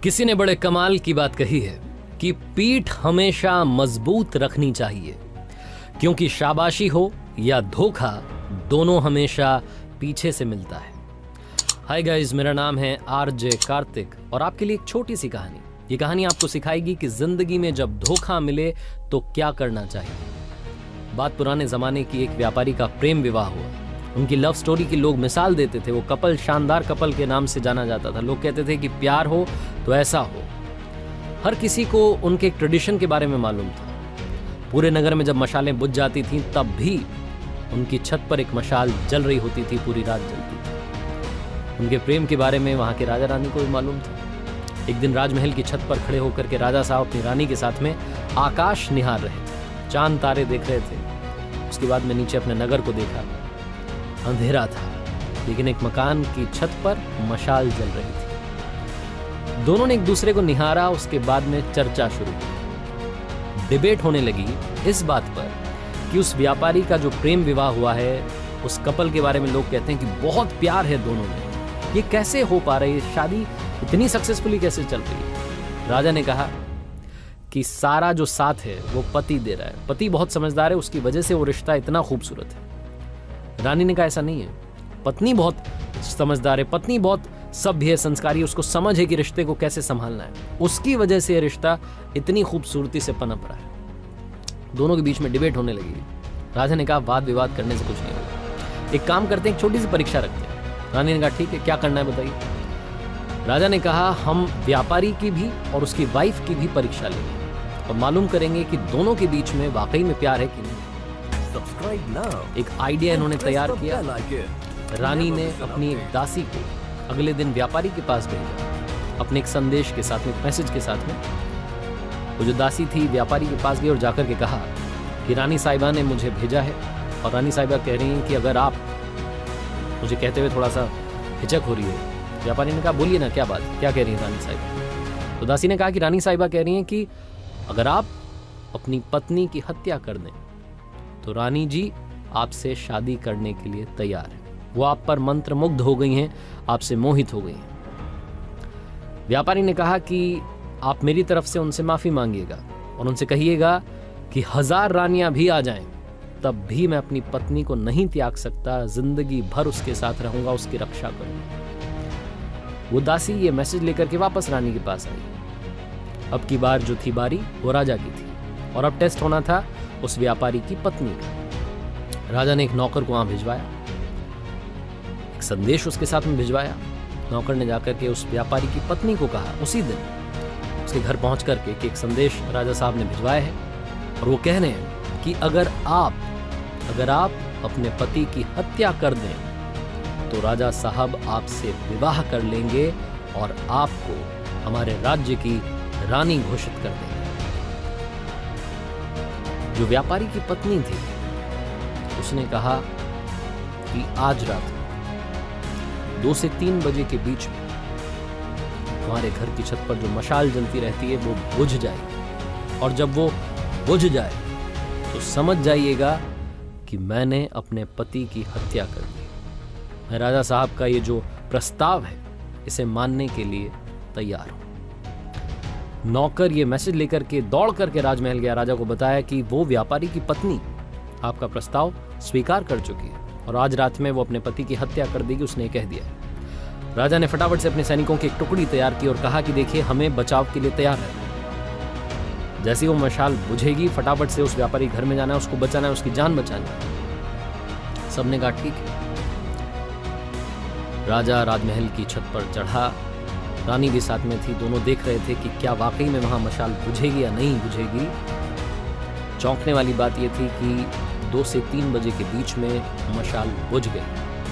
किसी ने बड़े कमाल की बात कही है कि पीठ हमेशा मजबूत रखनी चाहिए, क्योंकि शाबाशी हो या धोखा दोनों हमेशा पीछे से मिलता है। हाय गाइस, मेरा नाम है आरजे कार्तिक और आपके लिए एक छोटी सी कहानी। ये कहानी आपको सिखाएगी कि जिंदगी में जब धोखा मिले तो क्या करना चाहिए। बात पुराने जमाने की एक व्यापारी का प्रेम विवाह हुआ। उनकी लव स्टोरी की लोग मिसाल देते थे। वो कपल शानदार कपल के नाम से जाना जाता था। लोग कहते थे कि प्यार हो तो ऐसा हो। हर किसी को उनके एक ट्रेडिशन के बारे में मालूम था। पूरे नगर में जब मशालें बुझ जाती थीं तब भी उनकी छत पर एक मशाल जल रही होती थी, पूरी रात जलती थी। उनके प्रेम के बारे में वहां के राजा रानी को भी मालूम था। एक दिन राजमहल की छत पर खड़े होकर के राजा साहब अपनी रानी के साथ में आकाश निहार रहे थे, चांद तारे देख रहे थे। उसके बाद में नीचे अपने नगर को देखा। अंधेरा था, लेकिन एक मकान की छत पर मशाल जल रही थी। दोनों ने एक दूसरे को निहारा। उसके बाद में चर्चा शुरू हुई। डिबेट होने लगी इस बात पर कि उस व्यापारी का जो प्रेम विवाह हुआ है, उस कपल के बारे में लोग कहते हैं कि बहुत प्यार है दोनों में। ये कैसे हो पा रही है, शादी इतनी सक्सेसफुली कैसे चल रही है। राजा ने कहा कि सारा जो साथ है वो पति दे रहा है। पति बहुत समझदार है, उसकी वजह से वो रिश्ता इतना खूबसूरत है। रानी ने कहा ऐसा नहीं है, पत्नी बहुत समझदार है, पत्नी बहुत सभ्य है, संस्कारी, उसको समझ है कि रिश्ते को कैसे संभालना है। उसकी वजह से ये रिश्ता इतनी खूबसूरती से पनप रहा है। दोनों के बीच में डिबेट होने लगी। राजा ने कहा वाद विवाद करने से कुछ नहीं होगा, एक काम करते हैं, एक छोटी सी परीक्षा रखते हैं। रानी ने कहा ठीक है, क्या करना है बताइए। राजा ने कहा हम व्यापारी की भी और उसकी वाइफ की भी परीक्षा लेंगे और मालूम करेंगे कि दोनों के बीच में वाकई में प्यार है कि नहीं। एक आइडिया इन्होंने तैयार किया। रानी ने अपनी एक दासी को अगले दिन व्यापारी के पास भेजा, अपने एक संदेश के साथ में, एक मैसेज के साथ में। वो जो दासी थी व्यापारी के पास गई और जाकर के कहा कि रानी साहिबा ने मुझे भेजा है और रानी साहिबा कह रही हैं कि अगर आप, मुझे कहते हुए थोड़ा सा हिचक हो रही है। व्यापारी ने कहा बोलिए ना, क्या बात, क्या कह रही है रानी साहिबा। तो दासी ने कहा कि रानी साहिबा कह रही हैं कि अगर आप अपनी पत्नी की हत्या कर दें तो रानी जी आपसे शादी करने के लिए तैयार है। वो आप पर मंत्रमुग्ध हो गई हैं, आपसे मोहित हो गई हैं। व्यापारी ने कहा कि आप मेरी तरफ से उनसे माफी मांगिएगा और उनसे कहिएगा कि 1000 रानियां भी आ जाएं तब भी मैं अपनी पत्नी को नहीं त्याग सकता, जिंदगी भर उसके साथ रहूंगा, उसकी रक्षा करूंगा। वो दासी ये मैसेज लेकर के वापस रानी के पास आई। अब की बार जो थी बारी वो राजा की थी और अब टेस्ट होना था उस व्यापारी की पत्नी का। राजा ने एक नौकर को वहां भिजवाया, एक संदेश उसके साथ में भिजवाया। नौकर ने जाकर के उस व्यापारी की पत्नी को कहा उसी दिन उसके घर पहुंच करके कि एक संदेश राजा साहब ने भिजवाया है और वो कह रहे हैं कि अगर आप अपने पति की हत्या कर दें तो राजा साहब आपसे विवाह कर लेंगे और आपको हमारे राज्य की रानी घोषित कर देंगे। जो व्यापारी की पत्नी थी उसने कहा कि आज रात 2 से 3 बजे के बीच में हमारे घर की छत पर जो मशाल जलती रहती है वो बुझ जाएगी और जब वो बुझ जाए तो समझ जाइएगा कि मैंने अपने पति की हत्या कर दी। मैं राजा साहब का ये जो प्रस्ताव है इसे मानने के लिए तैयार हूं। नौकर ये मैसेज लेकर के दौड़ करके राजमहल गया, राजा को बताया कि वो व्यापारी की पत्नी आपका प्रस्ताव स्वीकार कर चुकी है और आज रात में वो अपने पति की हत्या कर देगी, उसने कह दिया। राजा ने फटाफट से अपने सैनिकों की एक टुकड़ी तैयार की और कहा कि देखिए हमें बचाव के लिए तैयार रहना। जैसे वो मशाल बुझेगी फटाफट से उस व्यापारी घर में जाना है, उसको बचाना है, उसकी जान बचानी है। सबने कहा ठीक है। राजा राजमहल की छत पर चढ़ा, रानी भी साथ में थी। दोनों देख रहे थे कि क्या वाकई में वहां मशाल बुझेगी या नहीं बुझेगी। चौंकने वाली बात यह थी कि 2 से 3 बजे के बीच में मशाल बुझ गई,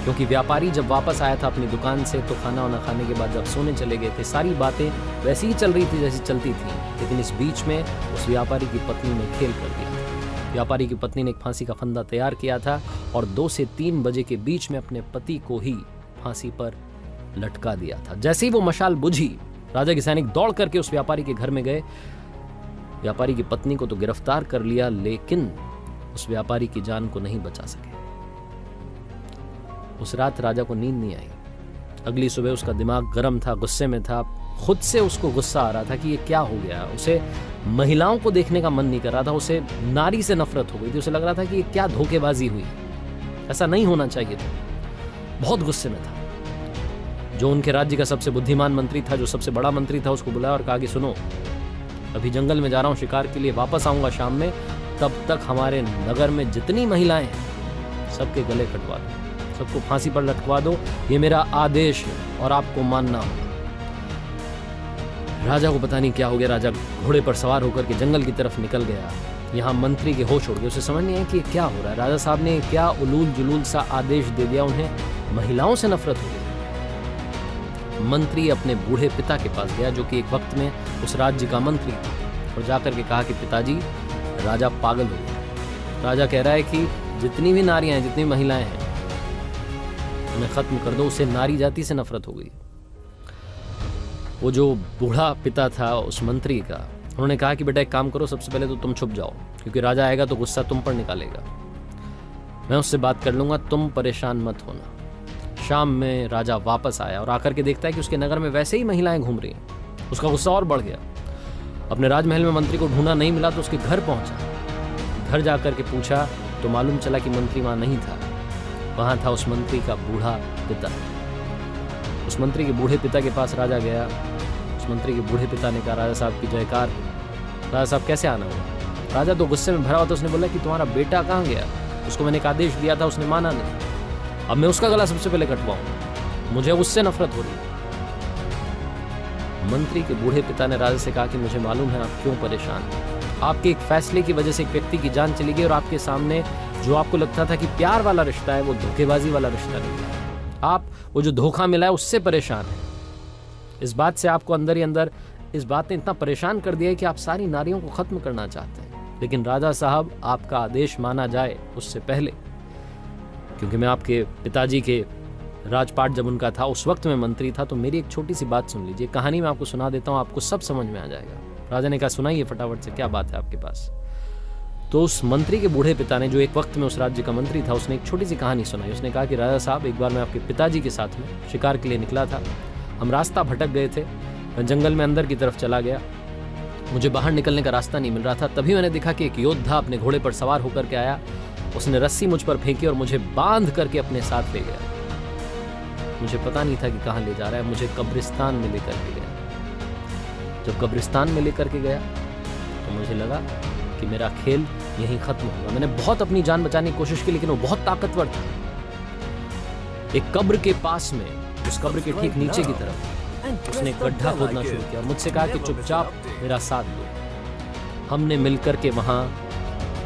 क्योंकि व्यापारी जब वापस आया था अपनी दुकान से तो खाना वाना खाने के बाद जब सोने चले गए थे, सारी बातें वैसी ही चल रही थी जैसी चलती थी। लेकिन इस बीच में उस व्यापारी की पत्नी ने खेल कर दिया था। व्यापारी की पत्नी ने एक फांसी का फंदा तैयार किया था और 2 से 3 बजे के बीच में अपने पति को ही फांसी पर लटका दिया था। जैसे ही वो मशाल बुझी, राजा के सैनिक दौड़ करके उस व्यापारी के घर में गए। व्यापारी की पत्नी को तो गिरफ्तार कर लिया, लेकिन उस व्यापारी की जान को नहीं बचा सके। उस रात राजा को नींद नहीं आई। अगली सुबह उसका दिमाग गर्म था, गुस्से में था, खुद से उसको गुस्सा आ रहा था कि ये क्या हो गया। उसे महिलाओं को देखने का मन नहीं कर रहा था, उसे नारी से नफरत हो गई थी। उसे लग रहा था कि ये क्या धोखेबाजी हुई, ऐसा नहीं होना चाहिए था। बहुत गुस्से में था। जो उनके राज्य का सबसे बुद्धिमान मंत्री था, जो सबसे बड़ा मंत्री था, उसको बुलाया और कहा कि सुनो, अभी जंगल में जा रहा हूं शिकार के लिए, वापस आऊंगा शाम में, तब तक हमारे नगर में जितनी महिलाएं हैं सबके गले कटवा दो, सबको फांसी पर लटकवा दो, ये मेरा आदेश है और आपको मानना होगा। राजा को पता नहीं क्या हो गया। राजा घोड़े पर सवार होकर के जंगल की तरफ निकल गया। यहाँ मंत्री के होश उड़ गए। उसे समझ नहीं आया कि क्या हो रहा है। राजा साहब ने क्या उलूल जुलूल सा आदेश दे दिया, उन्हें महिलाओं से नफरत हो गई। मंत्री अपने बूढ़े पिता के पास गया, जो कि एक वक्त में उस राज्य का मंत्री था, और जाकर के कहा कि पिताजी, राजा पागल हो गया। राजा कह रहा है कि जितनी भी नारियां हैं, जितनी महिलाएं हैं, उन्हें खत्म कर दो। उसे नारी जाति से नफरत हो गई। वो जो बूढ़ा पिता था उस मंत्री का, उन्होंने कहा कि बेटा एक काम करो, सबसे पहले तो तुम छुप जाओ, क्योंकि राजा आएगा तो गुस्सा तुम पर निकालेगा। मैं उससे बात कर लूंगा, तुम परेशान मत होना। शाम में राजा वापस आया और आकर के देखता है कि उसके नगर में वैसे ही महिलाएं घूम रही हैं। उसका गुस्सा और बढ़ गया। अपने राजमहल में मंत्री को ढूंढा, नहीं मिला, तो उसके घर पहुंचा। घर जाकर के पूछा तो मालूम चला कि मंत्री वहां नहीं था। वहां था उस मंत्री का बूढ़ा पिता। उस मंत्री के बूढ़े पिता के पास राजा गया। उस मंत्री के बूढ़े पिता ने कहा, राजा साहब की जयकार। राजा साहब कैसे आना हुआ? राजा तो गुस्से में भरा हुआ था। उसने बोला कि तुम्हारा बेटा कहाँ गया? उसको मैंने एक आदेश दिया था, उसने माना नहीं। अब मैं उसका गला सबसे पहले कटवाऊं, मुझे उससे नफरत हो रही है। मंत्री के बूढ़े पिता ने राजा से कहा कि मुझे मालूम है आप क्यों परेशान हैं। आपके एक फैसले की वजह से एक व्यक्ति की जान चली गई, और आपके सामने जो आपको लगता था कि प्यार वाला रिश्ता है, वो धोखेबाजी वाला रिश्ता नहीं है। आप वो जो धोखा मिला है उससे परेशान हैं। इस बात से आपको अंदर ही अंदर इस बात ने इतना परेशान कर दिया है कि आप सारी नारियों को खत्म करना चाहते हैं। लेकिन राजा साहब, आपका आदेश माना जाए उससे पहले, क्योंकि मैं आपके पिताजी के राजपाट जब उनका था, उस वक्त मैं मंत्री था, तो मेरी एक छोटी सी बात सुन लीजिए। कहानी मैं आपको सुना देता हूँ, आपको सब समझ में आ जाएगा। राजा ने कहा, सुनाइए फटाफट से, क्या बात है आपके पास? तो उस मंत्री के बूढ़े पिता ने, जो एक वक्त में उस राज्य का मंत्री था, उसने एक छोटी सी कहानी सुनाई। उसने कहा कि राजा साहब, एक बार मैं आपके पिताजी के साथ में शिकार के लिए निकला था। हम रास्ता भटक गए थे। मैं जंगल में अंदर की तरफ चला गया। मुझे बाहर निकलने का रास्ता नहीं मिल रहा था। तभी मैंने देखा कि एक योद्धा अपने घोड़े पर सवार होकर के आया। उसने रस्सी मुझ पर फेंकी और मुझे बांध करके अपने साथ ले गया। मुझे पता नहीं था कि कहाँ ले जा रहा है। मुझे कब्रिस्तान में लेकर के गया। जब कब्रिस्तान में लेकर के गया तो मुझे लगा कि मेरा खेल यहीं खत्म होगा। मैंने बहुत अपनी जान बचाने की कोशिश की, लेकिन वो बहुत ताकतवर था। एक कब्र के पास में, उस कब्र के ठीक नीचे की तरफ, उसने गड्ढा खोदना शुरू किया और मुझसे कहा कि चुपचाप मेरा साथ दो। हमने मिलकर के वहां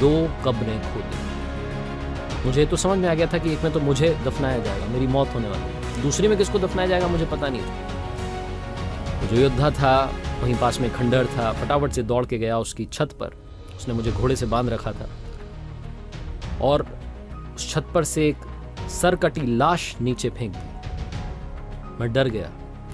2 कब्रें खोदी। मुझे तो समझ में आ गया था कि एक में तो मुझे दफनाया जाएगा, मेरी मौत होने वाली है। दूसरी में किसको दफनाया जाएगा मुझे पता नहीं था। जो योद्धा था वहीं पास में खंडहर था। फटाफट से दौड़ के गया उसकी छत पर। उसने मुझे घोड़े से बांध रखा था और उस छत पर से एक सरकटी लाश नीचे फेंक दी। मैं डर गया,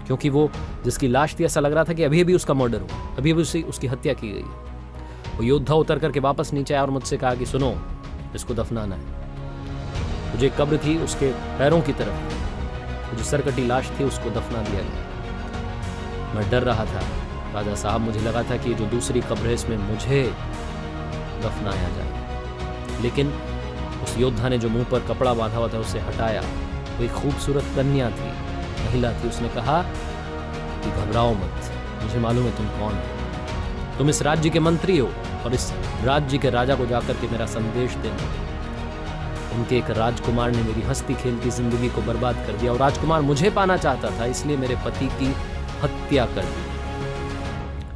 क्योंकि वो जिसकी लाश थी, ऐसा लग रहा था कि अभी अभी उसका मर्डर हुआ, अभी अभी उसकी हत्या की गई। वो योद्धा उतर करके वापस नीचे आया और मुझसे कहा कि सुनो, इसको दफनाना है। मुझे कब्र थी, उसके पैरों की तरफ जो सरकटी लाश थी उसको दफना दिया गया। मैं डर रहा था राजा साहब। मुझे लगा था कि जो दूसरी कब्र है इसमें मुझे दफनाया जाए। लेकिन उस योद्धा ने जो मुंह पर कपड़ा बांधा हुआ था उसे हटाया। वो एक खूबसूरत कन्या थी, महिला थी। उसने कहा कि घबराओ मत, मुझे मालूम है तुम कौन हो। तुम इस राज्य के मंत्री हो और इस राज्य के राजा को जाकर के मेरा संदेश देना। उनके एक राजकुमार ने मेरी हंसती खेलती जिंदगी को बर्बाद कर दिया, और राजकुमार मुझे पाना चाहता था, इसलिए मेरे पति की हत्या कर दी।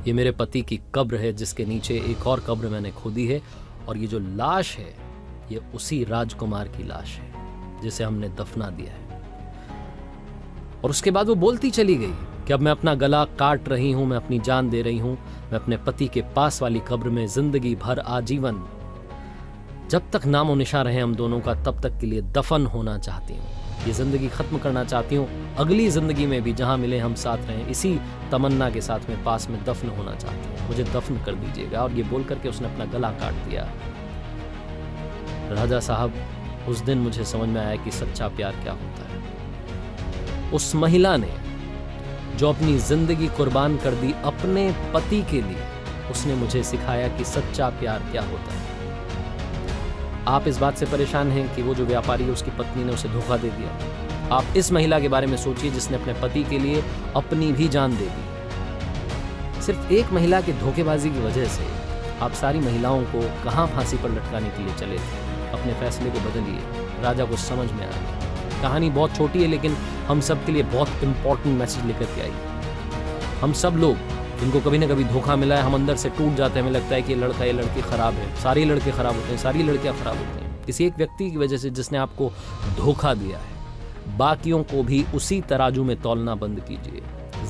ये मेरे पति की कब्र है, जिसके नीचे एक और कब्र मैंने खोदी है, और ये जो लाश है ये उसी राजकुमार की लाश है जिसे हमने दफना दिया है। और उसके बाद वो बोलती चली गई कि अब मैं अपना गला काट रही हूं, मैं अपनी जान दे रही हूं, मैं अपने पति के पास वाली कब्र में जिंदगी भर आजीवन, जब तक नामो निशा रहे हम दोनों का, तब तक के लिए दफन होना चाहती हूँ। ये जिंदगी खत्म करना चाहती हूँ। अगली जिंदगी में भी जहां मिले हम साथ रहें, इसी तमन्ना के साथ में पास में दफन होना चाहती हूँ। मुझे दफन कर दीजिएगा। और ये बोल करके उसने अपना गला काट दिया। राजा साहब, उस दिन मुझे समझ में आया कि सच्चा प्यार क्या होता है। उस महिला ने जो अपनी जिंदगी कुर्बान कर दी अपने पति के लिए, उसने मुझे सिखाया कि सच्चा प्यार क्या होता है। आप इस बात से परेशान हैं कि वो जो व्यापारी है उसकी पत्नी ने उसे धोखा दे दिया। आप इस महिला के बारे में सोचिए जिसने अपने पति के लिए अपनी भी जान दे दी। सिर्फ एक महिला की धोखेबाजी की वजह से आप सारी महिलाओं को कहां फांसी पर लटकाने के लिए चले थे। अपने फैसले को बदलिए, राजा को समझ में आया। कहानी बहुत छोटी है लेकिन हम सब के लिए बहुत इंपॉर्टेंट मैसेज लेकर के आई। हम सब लोग जिनको कभी ना कभी धोखा मिला है, हम अंदर से टूट जाते हैं। हमें लगता है कि ये लड़का ये लड़की खराब है। सारे लड़के खराब होते हैं, सारी लड़कियां खराब होती हैं। किसी एक व्यक्ति की वजह से जिसने आपको धोखा दिया है, बाकियों को भी उसी तराजू में तौलना बंद कीजिए।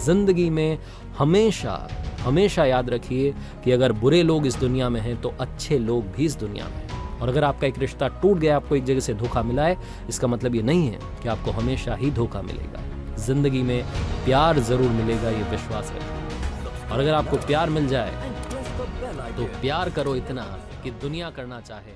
जिंदगी में हमेशा हमेशा याद रखिए कि अगर बुरे लोग इस दुनिया में हैं तो अच्छे लोग भी इस दुनिया में हैं। और अगर आपका एक रिश्ता टूट गया, आपको एक जगह से धोखा मिला है, इसका मतलब ये नहीं है कि आपको हमेशा ही धोखा मिलेगा। जिंदगी में प्यार जरूर मिलेगा, ये विश्वास रखिए। और अगर आपको प्यार मिल जाए तो प्यार करो इतना कि दुनिया करना चाहे